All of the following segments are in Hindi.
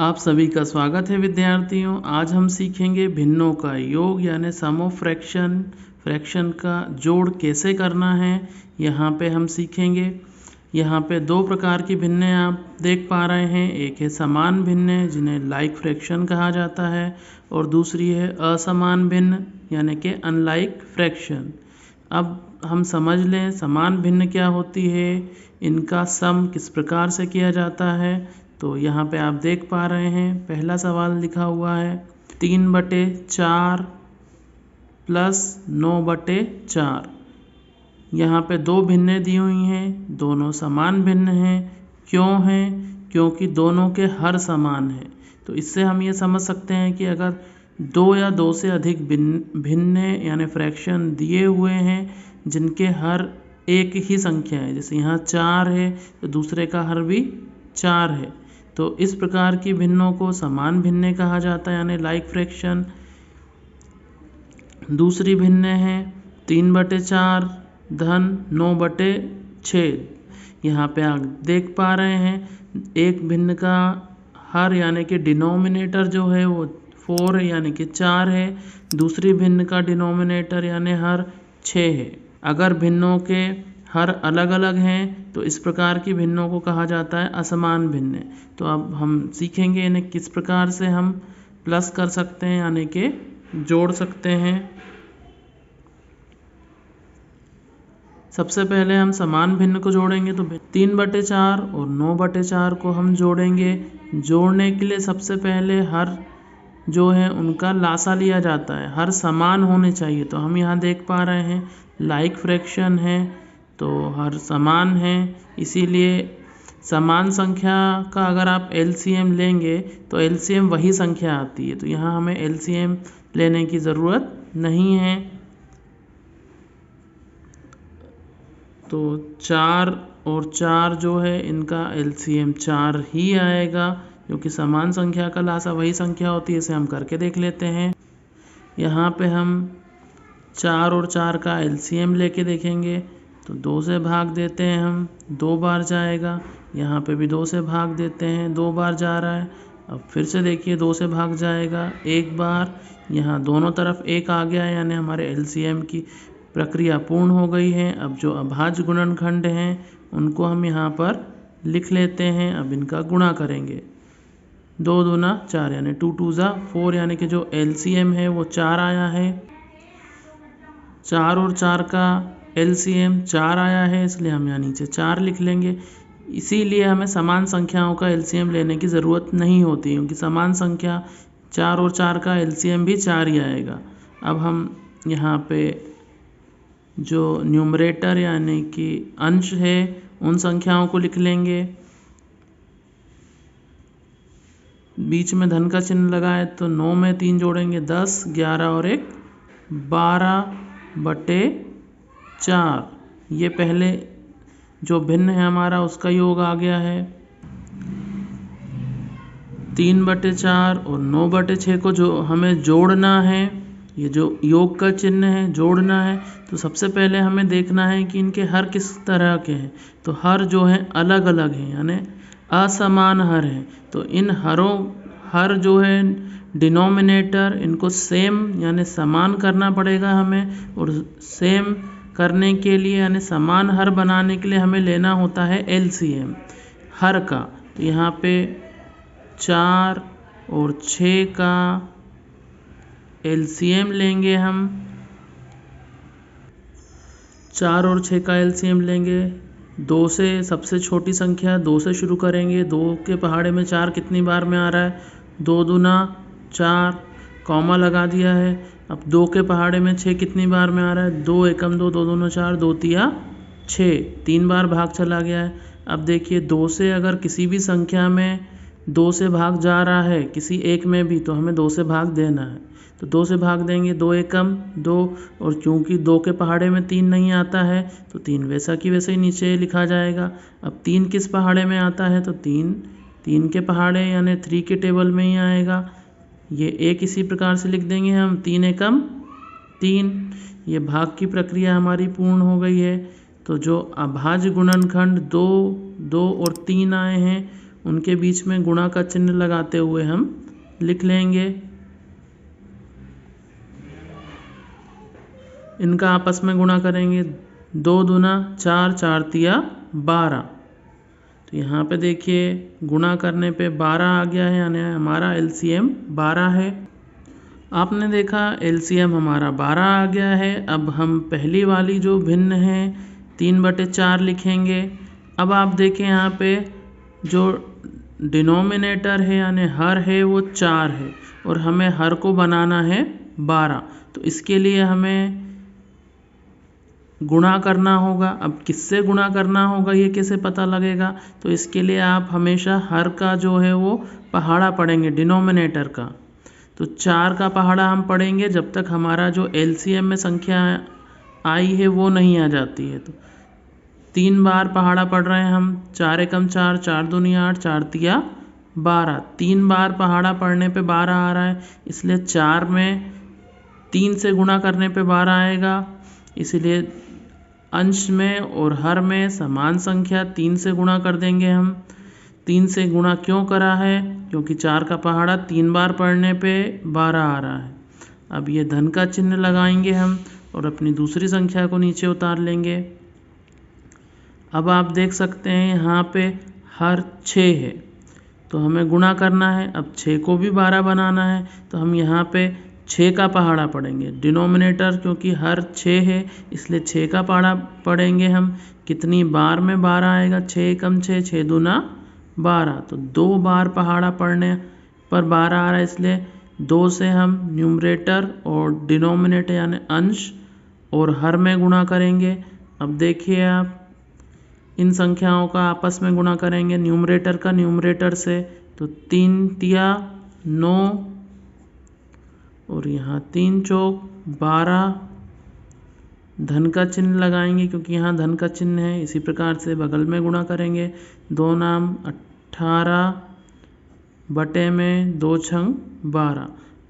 आप सभी का स्वागत है विद्यार्थियों। आज हम सीखेंगे भिन्नों का योग यानी सम ऑफ फ्रैक्शन का जोड़ कैसे करना है। यहाँ पे हम सीखेंगे। यहाँ पे दो प्रकार की भिन्नें आप देख पा रहे हैं। एक है समान भिन्न जिन्हें लाइक फ्रैक्शन कहा जाता है और दूसरी है असमान भिन्न यानी कि अनलाइक फ्रैक्शन। अब हम समझ लें समान भिन्न क्या होती है, इनका सम किस प्रकार से किया जाता है। तो यहाँ पे आप देख पा रहे हैं पहला सवाल लिखा हुआ है 3/4 प्लस 9/4। यहाँ पे दो भिन्नें दी हुई हैं, दोनों समान भिन्न हैं। क्यों हैं? क्योंकि दोनों के हर समान हैं। तो इससे हम ये समझ सकते हैं कि अगर दो या दो से अधिक भिन्न यानी फ्रैक्शन दिए हुए हैं जिनके हर एक ही संख्या है, जैसे यहाँ 4 है तो दूसरे का हर भी 4 है, तो इस प्रकार की भिन्नों को समान भिन्न कहा जाता है यानी लाइक फ्रैक्शन। दूसरी भिन्न है 3/4 धन 9/6। यहाँ पे आप देख पा रहे हैं एक भिन्न का हर यानी कि डिनोमिनेटर जो है वो 4 है यानी कि 4 है, दूसरी भिन्न का डिनोमिनेटर यानी हर 6 है। अगर भिन्नों के हर अलग अलग हैं तो इस प्रकार की भिन्नों को कहा जाता है असमान भिन्न। तो अब हम सीखेंगे इन्हें किस प्रकार से हम प्लस कर सकते हैं यानी कि जोड़ सकते हैं। सबसे पहले हम समान भिन्न को जोड़ेंगे तो 3/4 और 9/4 को हम जोड़ेंगे। जोड़ने के लिए सबसे पहले हर जो है उनका लासा लिया जाता है, हर समान होने चाहिए। तो हम यहाँ देख पा रहे हैं लाइक फ्रैक्शन है तो हर समान है, इसीलिए समान संख्या का अगर आप एलसीएम लेंगे तो एलसीएम वही संख्या आती है। तो यहाँ हमें एलसीएम लेने की ज़रूरत नहीं है। तो 4 और 4 जो है इनका एलसीएम 4 ही आएगा, क्योंकि समान संख्या का लासा वही संख्या होती है। इसे हम करके देख लेते हैं। यहाँ पे हम 4 और 4 का एलसीएम लेके देखेंगे तो 2 से भाग देते हैं हम, 2 बार जाएगा। यहाँ पे भी 2 से भाग देते हैं, 2 बार जा रहा है। अब फिर से देखिए 2 से भाग जाएगा 1 बार। यहाँ दोनों तरफ 1 आ गया है यानी हमारे एलसीएम की प्रक्रिया पूर्ण हो गई है। अब जो अभाज्य गुणनखंड हैं उनको हम यहाँ पर लिख लेते हैं। अब इनका गुणा करेंगे, 2 दूना 4 यानी 2 2 जा 4 यानी कि जो एलसीएम है वो 4 आया है। 4 और 4 का एलसीएम 4 आया है, इसलिए हम यहाँ नीचे 4 लिख लेंगे। इसीलिए हमें समान संख्याओं का एलसीएम लेने की ज़रूरत नहीं होती, क्योंकि समान संख्या 4 और 4 का एलसीएम भी 4 ही आएगा। अब हम यहाँ पे जो न्यूमरेटर यानी कि अंश है उन संख्याओं को लिख लेंगे। बीच में धन का चिन्ह लगाए तो 9 में 3 जोड़ेंगे 10, 11 और 1 12/4। ये पहले जो भिन्न है हमारा उसका योग आ गया है। 3/4 और 9/6 को जो हमें जोड़ना है, ये जो योग का चिन्ह है जोड़ना है, तो सबसे पहले हमें देखना है कि इनके हर किस तरह के हैं। तो हर जो है अलग अलग हैं यानी असमान हर हैं। तो इन हर जो है डिनोमिनेटर इनको सेम यानी समान करना पड़ेगा हमें, और सेम करने के लिए यानी समान हर बनाने के लिए हमें लेना होता है एलसीएम हर का। तो यहाँ पे 4 और 6 का एलसीएम लेंगे हम। 4 और 6 का एलसीएम लेंगे। 2 से सबसे छोटी संख्या 2 से शुरू करेंगे। 2 के पहाड़े में 4 कितनी बार में आ रहा है? 2 दूना 4, कॉमा लगा दिया है। अब 2 के पहाड़े में 6 कितनी बार में आ रहा है? 2 एकम 2, 2 दूना 4, 2 तिया 6, 3 बार भाग चला गया है। अब देखिए 2 से अगर किसी भी संख्या में 2 से भाग जा रहा है, किसी एक में भी, तो हमें 2 से भाग देना है। तो 2 से भाग देंगे, 2 एकम 2, और क्योंकि 2 के पहाड़े में 3 नहीं आता है तो 3 वैसा की वैसे ही नीचे लिखा जाएगा। अब 3 किस पहाड़े में आता है? तो 3 के पहाड़े यानी 3 के टेबल में ही आएगा। ये एक इसी प्रकार से लिख देंगे हम, 3 एकम 3। ये भाग की प्रक्रिया हमारी पूर्ण हो गई है। तो जो अभाज्य गुणनखंड 2, 2 और 3 आए हैं उनके बीच में गुणा का चिन्ह लगाते हुए हम लिख लेंगे। इनका आपस में गुणा करेंगे, 2 दूना 4, 4 तिया 12। तो यहाँ पे देखिए गुणा करने पे 12 आ गया है, यानी हमारा एलसीएम 12 है। आपने देखा एलसीएम हमारा 12 आ गया है। अब हम पहली वाली जो भिन्न है 3/4 लिखेंगे। अब आप देखें यहाँ पे जो डिनोमिनेटर है यानी हर है वो 4 है और हमें हर को बनाना है 12। तो इसके लिए हमें गुणा करना होगा। अब किससे गुणा करना होगा ये कैसे पता लगेगा? तो इसके लिए आप हमेशा हर का जो है वो पहाड़ा पढ़ेंगे डिनोमिनेटर का। तो 4 का पहाड़ा हम पढ़ेंगे जब तक हमारा जो एलसीएम में संख्या आई है वो नहीं आ जाती है। तो 3 बार पहाड़ा पढ़ रहे हैं हम, 4 एकम 4, 4 दूनी 8, 4 तिया 12। 3 बार पहाड़ा पढ़ने पे 12 आ रहा है, इसलिए 4 में 3 से गुणा करने पे 12 आएगा। इसलिए अंश में और हर में समान संख्या 3 से गुणा कर देंगे हम। 3 से गुणा क्यों करा है? क्योंकि 4 का पहाड़ा 3 बार पढ़ने पे 12 आ रहा है। अब ये धन का चिन्ह लगाएंगे हम और अपनी दूसरी संख्या को नीचे उतार लेंगे। अब आप देख सकते हैं यहाँ पे हर 6 है तो हमें गुणा करना है। अब 6 को भी 12 बनाना है तो हम यहाँ पे 6 का पहाड़ा पढ़ेंगे। डिनोमिनेटर क्योंकि हर 6 है इसलिए 6 का पहाड़ा पढ़ेंगे हम। कितनी बार में 12 आएगा? 6 एकम 6, 6 दूना 12। तो 2 बार पहाड़ा पढ़ने पर 12 आ रहा है, इसलिए 2 से हम न्यूमरेटर और डिनोमिनेटर यानी अंश और हर में गुणा करेंगे। अब देखिए आप इन संख्याओं का आपस में गुणा करेंगे न्यूमरेटर का न्यूमरेटर से। तो 3 तिया 9 और यहाँ 3 चौक 12। धन का चिन्ह लगाएंगे क्योंकि यहाँ धन का चिन्ह है। इसी प्रकार से बगल में गुणा करेंगे। 2 नाम 18 बटे में 2 छंग 12।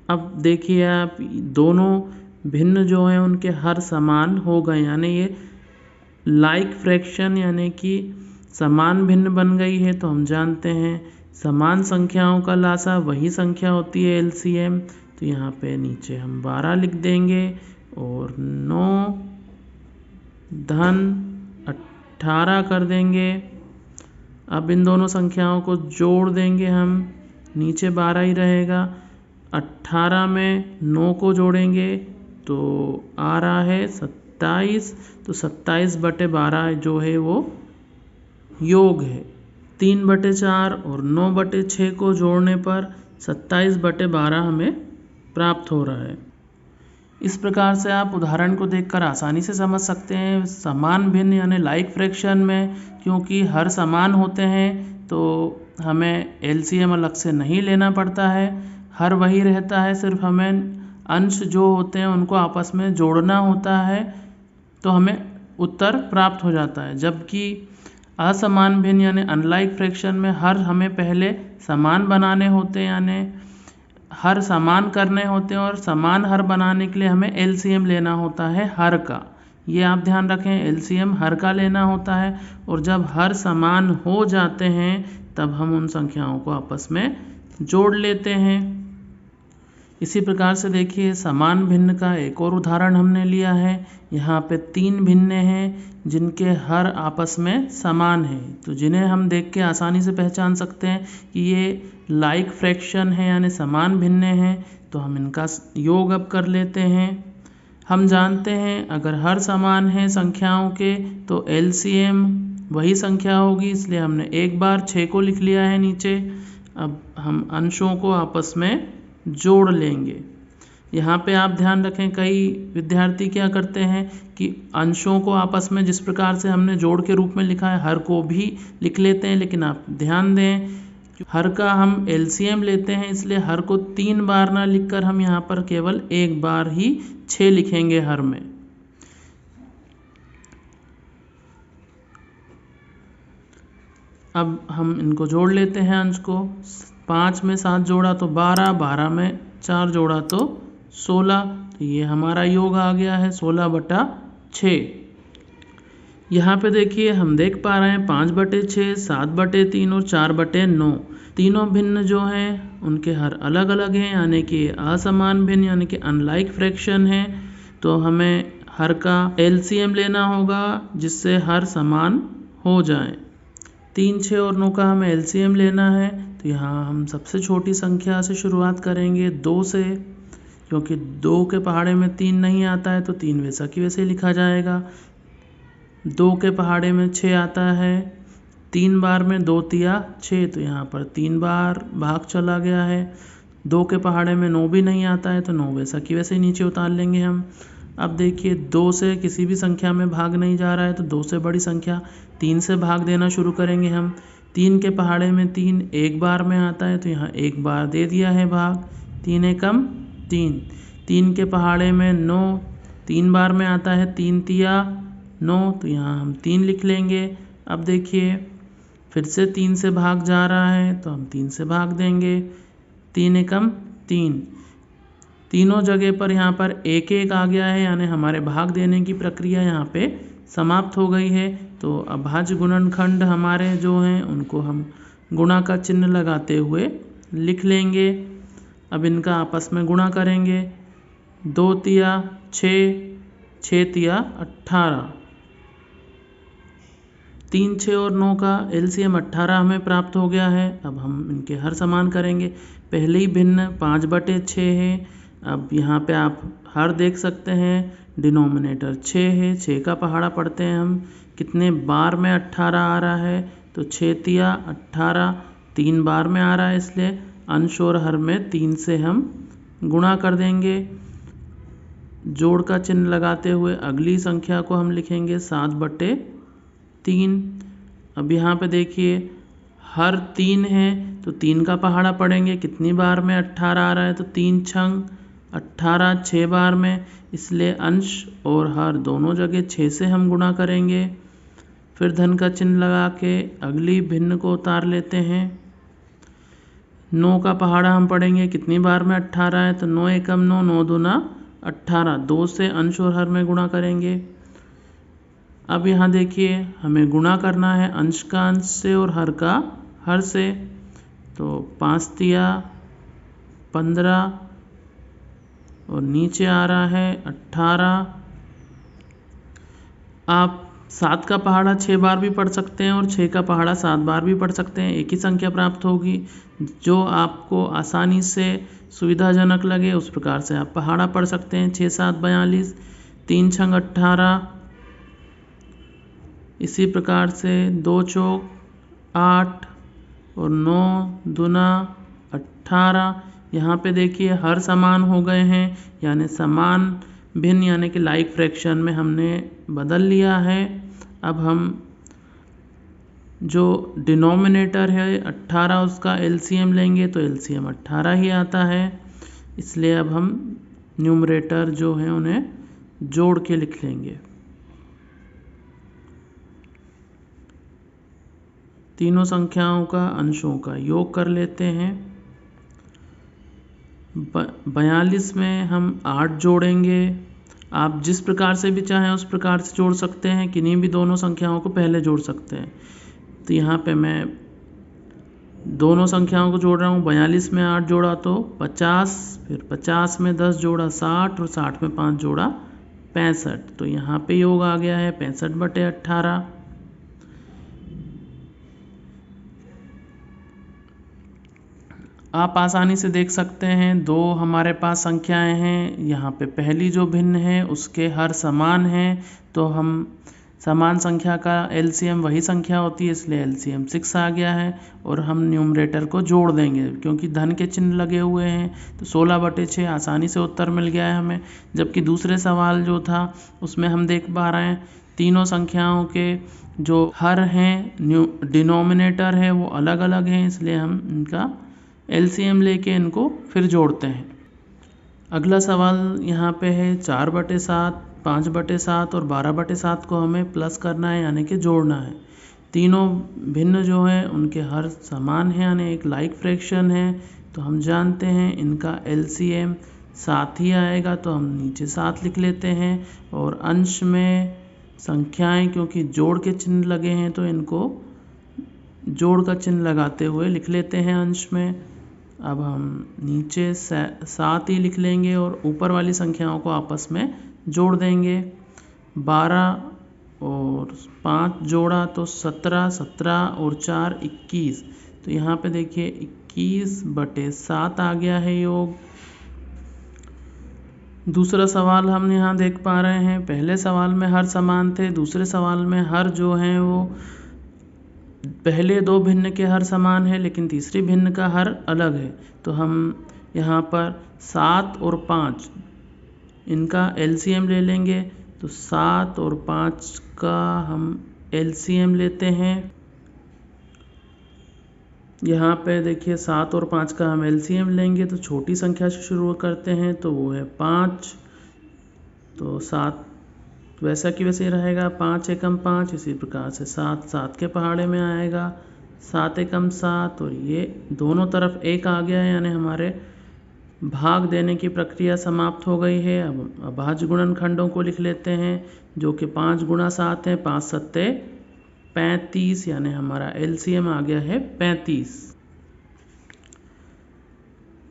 अब देखिए आप दोनों भिन्न जो हैं उनके हर समान हो गए, यानी ये लाइक फ्रैक्शन यानी कि समान भिन्न बन गई है। तो हम जानते हैं समान संख्याओं का लासा वही संख्या होती है एलसीएम। तो यहाँ पे नीचे हम 12 लिख देंगे और 9 धन 18 कर देंगे। अब इन दोनों संख्याओं को जोड़ देंगे हम, नीचे 12 ही रहेगा। 18 में 9 को जोड़ेंगे तो आ रहा है 27। तो 27/12 जो है वो योग है। 3/4 और 9/6 को जोड़ने पर 27/12 हमें प्राप्त हो रहा है। इस प्रकार से आप उदाहरण को देखकर आसानी से समझ सकते हैं। समान भिन्न यानी लाइक फ्रैक्शन में क्योंकि हर समान होते हैं तो हमें एलसीएम अलग से नहीं लेना पड़ता है, हर वही रहता है। सिर्फ हमें अंश जो होते हैं उनको आपस में जोड़ना होता है तो हमें उत्तर प्राप्त हो जाता है। जबकि असमान भिन्न यानी अनलाइक फ्रैक्शन में हर हमें पहले समान बनाने होते हैं, यानी हर समान करने होते हैं और समान हर बनाने के लिए हमें एलसीएम लेना होता है हर का। ये आप ध्यान रखें, एलसीएम हर का लेना होता है और जब हर समान हो जाते हैं तब हम उन संख्याओं को आपस में जोड़ लेते हैं। इसी प्रकार से देखिए समान भिन्न का एक और उदाहरण हमने लिया है। यहाँ पे 3 भिन्न हैं जिनके हर आपस में समान है, तो जिन्हें हम देख के आसानी से पहचान सकते हैं कि ये लाइक फ्रैक्शन है यानी समान भिन्न है। तो हम इनका योग अब कर लेते हैं। हम जानते हैं अगर हर समान है संख्याओं के तो एलसीएम वही संख्या होगी, इसलिए हमने एक बार 6 को लिख लिया है नीचे। अब हम अंशों को आपस में जोड़ लेंगे। यहाँ पे आप ध्यान रखें कई विद्यार्थी क्या करते हैं कि अंशों को आपस में जिस प्रकार से हमने जोड़ के रूप में लिखा है हर को भी लिख लेते हैं, लेकिन आप ध्यान दें हर का हम एलसीएम लेते हैं इसलिए हर को 3 बार ना लिखकर हम यहाँ पर केवल एक बार ही 6 लिखेंगे हर में। अब हम इनको जोड़ लेते हैं अंश को। 5 में 7 जोड़ा तो 12, 12 में 4 जोड़ा तो 16। तो ये हमारा योग आ गया है 16/6। यहाँ पे देखिए हम देख पा रहे हैं 5/6, 7/3 और 4/9 तीनों भिन्न जो हैं उनके हर अलग अलग हैं, यानी कि असमान भिन्न यानी कि अनलाइक फ्रैक्शन है। तो हमें हर का एलसीएम लेना होगा जिससे हर समान हो जाए। 3, 6 और 9 का हमें एलसीएम लेना है। तो यहाँ हम सबसे छोटी संख्या से शुरुआत करेंगे 2 से, क्योंकि 2 के पहाड़े में 3 नहीं आता है तो 3 वैसा की वैसे लिखा जाएगा। 2 के पहाड़े में 6 आता है, 3 बार में 2 तिया 6, तो यहाँ पर 3 बार भाग चला गया है। 2 के पहाड़े में 9 भी नहीं आता है तो 9 वैसा की वैसे नीचे उतार लेंगे हम। अब देखिए 2 से किसी भी संख्या में भाग नहीं जा रहा है तो 2 से बड़ी संख्या 3 से भाग देना शुरू करेंगे हम। 3 के पहाड़े में 3 एक बार में आता है तो यहाँ एक बार दे दिया है भाग, 3 एकम 3। 3 के पहाड़े में 9 3 बार में आता है, 3 तिया 9, तो यहाँ हम 3 लिख लेंगे। अब देखिए फिर से 3 से भाग जा रहा है तो हम 3 से भाग देंगे, 3 एकम 3। तीनों जगह पर यहाँ पर 1 1 आ गया है, यानी हमारे भाग देने की प्रक्रिया यहाँ पे समाप्त हो गई है। तो अभाज्य गुणनखंड हमारे जो हैं उनको हम गुणा का चिन्ह लगाते हुए लिख लेंगे। अब इनका आपस में गुणा करेंगे, 2 तिया 6, 6 तिया 18। 3, 6 और 9 का एलसीएम 18 हमें प्राप्त हो गया है। अब हम इनके हर समान करेंगे। पहले ही भिन्न 5/6 है। अब यहाँ पे आप हर देख सकते हैं, डिनोमिनेटर 6 है, 6 का पहाड़ा पढ़ते हैं हम, कितने बार में 18 आ रहा है तो 6 तिया 18, 3 बार में आ रहा है, इसलिए अंश और हर में 3 से हम गुणा कर देंगे। जोड़ का चिन्ह लगाते हुए अगली संख्या को हम लिखेंगे 7/3। अब यहाँ पे देखिए हर 3 है तो 3 का पहाड़ा पढ़ेंगे, कितनी बार में 18 आ रहा है तो 3 छंग 18, 6 बार में, इसलिए अंश और हर दोनों जगह 6 से हम गुणा करेंगे। फिर धन का चिन्ह लगा के अगली भिन्न को उतार लेते हैं। 9 का पहाड़ा हम पढ़ेंगे, कितनी बार में 18 है तो 9 एकम 9, 9 दूना 18, 2 से अंश और हर में गुणा करेंगे। अब यहाँ देखिए हमें गुणा करना है अंश का अंश से और हर का हर से। तो 5 तिया 15 और नीचे आ रहा है 18। आप 7 का पहाड़ा 6 बार भी पढ़ सकते हैं और 6 का पहाड़ा 7 बार भी पढ़ सकते हैं, एक ही संख्या प्राप्त होगी। जो आपको आसानी से सुविधाजनक लगे उस प्रकार से आप पहाड़ा पढ़ सकते हैं। 6 7 42, 3 छंग 18, इसी प्रकार से 2 चौक 8 और 9 दूना 18। यहाँ पे देखिए हर समान हो गए हैं, यानी समान भिन्न यानी कि लाइक फ्रैक्शन में हमने बदल लिया है। अब हम जो डिनोमिनेटर है 18 उसका एलसीएम लेंगे तो एलसीएम 18 ही आता है, इसलिए अब हम न्यूमरेटर जो है उन्हें जोड़ के लिख लेंगे। तीनों संख्याओं का अंशों का योग कर लेते हैं। 42 में हम 8 जोड़ेंगे। आप जिस प्रकार से भी चाहें उस प्रकार से जोड़ सकते हैं, किन्हीं भी दोनों संख्याओं को पहले जोड़ सकते हैं। तो यहाँ पे मैं दोनों संख्याओं को जोड़ रहा हूँ। 42 में 8 जोड़ा तो 50, फिर 50 में 10 जोड़ा 60 और 60 में 5 जोड़ा 65। तो यहाँ पे योग आ गया है 65/18। आप आसानी से देख सकते हैं दो हमारे पास संख्याएं हैं। यहाँ पे पहली जो भिन्न है उसके हर समान हैं, तो हम समान संख्या का एलसीएम वही संख्या होती है, इसलिए एलसीएम 6 आ गया है। और हम न्यूमरेटर को जोड़ देंगे क्योंकि धन के चिन्ह लगे हुए हैं, तो 16/6 आसानी से उत्तर मिल गया है हमें। जबकि दूसरे सवाल जो था उसमें हम देख पा रहे हैं तीनों संख्याओं के जो हर हैं डिनोमिनेटर है वो अलग अलग हैं, इसलिए हम इनका एलसीएम लेके इनको फिर जोड़ते हैं। अगला सवाल यहाँ पे है 4/7, 5/7 और 12/7 को हमें प्लस करना है यानी कि जोड़ना है। तीनों भिन्न जो हैं उनके हर समान है यानी एक लाइक फ्रैक्शन है, तो हम जानते हैं इनका एलसीएम 7 ही आएगा, तो हम नीचे 7 लिख लेते हैं और अंश में संख्याएं क्योंकि जोड़ के चिन्ह लगे हैं तो इनको जोड़ का चिन्ह लगाते हुए लिख लेते हैं अंश में। अब हम नीचे 7 ही लिख लेंगे और ऊपर वाली संख्याओं को आपस में जोड़ देंगे। 12 और 5 जोड़ा तो 17, 17 और 4 21। तो यहाँ पे देखिए 21/7 आ गया है योग। दूसरा सवाल हम यहाँ देख पा रहे हैं, पहले सवाल में हर समान थे, दूसरे सवाल में हर जो हैं वो पहले 2 भिन्न के हर समान है लेकिन तीसरी भिन्न का हर अलग है। तो हम यहाँ पर 7 और 5 इनका एलसीएम ले लेंगे। तो 7 और 5 का हम एलसीएम लेते हैं। यहाँ पे देखिए 7 और 5 का हम एलसीएम लेंगे तो छोटी संख्या से शुरू करते हैं तो वो है 5। तो 7 वैसा कि वैसे ही रहेगा, 5 एकम 5। इसी प्रकार से 7 7 के पहाड़े में आएगा, 7 एकम 7। और ये दोनों तरफ 1 आ गया है यानी हमारे भाग देने की प्रक्रिया समाप्त हो गई है। अब अभाज्य गुणनखंडों को लिख लेते हैं जो कि 5 गुणा 7 है। 5 सत्ते 35 यानी हमारा एलसीएम आ गया है 35।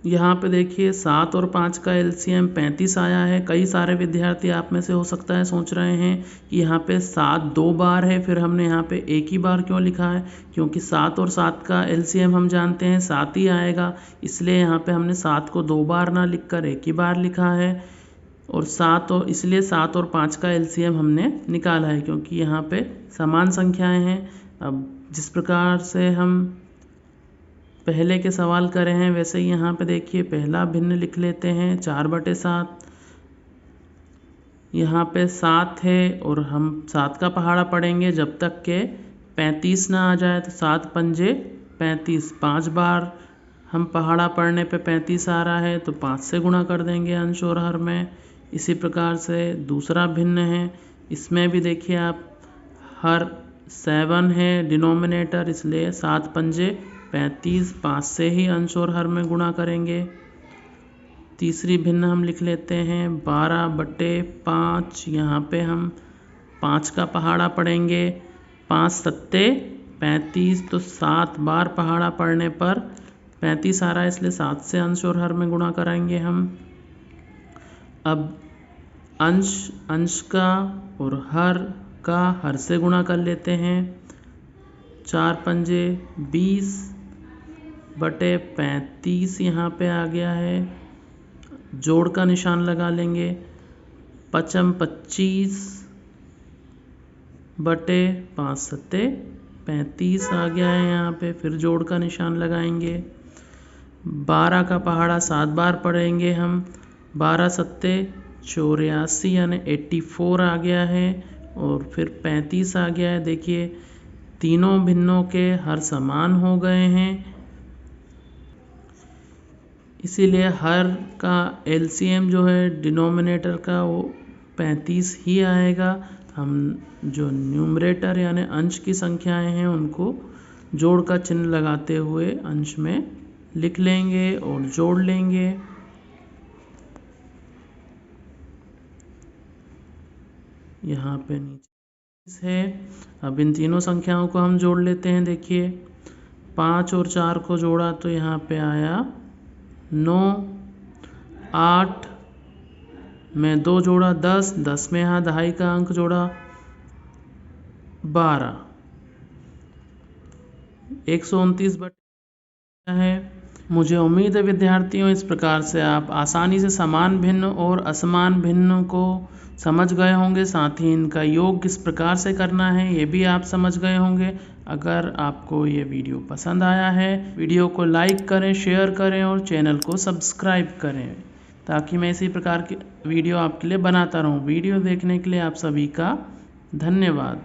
यहाँ पे देखिए 7 और 5 का एलसीएम 35 आया है। कई सारे विद्यार्थी आप में से हो सकता है सोच रहे हैं कि यहाँ पे 7 2 बार है, फिर हमने यहाँ पे एक ही बार क्यों लिखा है? क्योंकि 7 और 7 का एलसीएम हम जानते हैं 7 ही आएगा, इसलिए यहाँ पे हमने 7 को 2 बार ना लिखकर एक ही बार लिखा है। और 7 और 5 का एलसीएम हमने निकाला है क्योंकि यहाँ पे समान संख्याएं हैं। अब जिस प्रकार से हम पहले के सवाल करे हैं वैसे ही यहाँ पे देखिए पहला भिन्न लिख लेते हैं 4/7। यहाँ पे 7 है और हम 7 का पहाड़ा पढ़ेंगे जब तक के 35 ना आ जाए। तो 7 पंजे 35, 5 बार हम पहाड़ा पढ़ने पे 35 आ रहा है तो 5 से गुणा कर देंगे अंश और हर में। इसी प्रकार से दूसरा भिन्न है, इसमें भी देखिए आप हर 7 है डिनोमिनेटर, इसलिए 7 पंजे 35, 5 से ही अंश और हर में गुणा करेंगे। तीसरी भिन्न हम लिख लेते हैं 12/5। यहाँ पे हम 5 का पहाड़ा पढ़ेंगे, 5 सत्ते 35। तो 7 बार पहाड़ा पढ़ने पर 35 आ रहा है, इसलिए 7 से अंश और हर में गुणा करेंगे हम। अब अंश का और हर का हर से गुणा कर लेते हैं। 4 पंजे 20/35 यहाँ पे आ गया है। जोड़ का निशान लगा लेंगे। 5 25/5 सत्ते 35 आ गया है यहाँ पे, फिर जोड़ का निशान लगाएंगे। 12 का पहाड़ा 7 बार पढ़ेंगे हम, 12 सत्ते 84 यानी 84 आ गया है और फिर 35 आ गया है। देखिए तीनों भिन्नों के हर समान हो गए हैं, इसीलिए हर का एलसीएम जो है डिनोमिनेटर का वो 35 ही आएगा। हम जो न्यूमरेटर यानी अंश की संख्याएं हैं उनको जोड़ का चिन्ह लगाते हुए अंश में लिख लेंगे और जोड़ लेंगे। यहाँ पे नीचे है। अब इन तीनों संख्याओं को हम जोड़ लेते हैं। देखिए 5 और 4 को जोड़ा तो यहाँ पे आया 9, 8 में 2 जोड़ा 10, 10 में यहाँ दहाई का अंक जोड़ा 12, 129 है। मुझे उम्मीद है विद्यार्थियों इस प्रकार से आप आसानी से समान भिन्न और असमान भिन्न को समझ गए होंगे, साथ ही इनका योग किस प्रकार से करना है ये भी आप समझ गए होंगे। अगर आपको ये वीडियो पसंद आया है, वीडियो को लाइक करें, शेयर करें और चैनल को सब्सक्राइब करें ताकि मैं इसी प्रकार की वीडियो आपके लिए बनाता रहूं। वीडियो देखने के लिए आप सभी का धन्यवाद।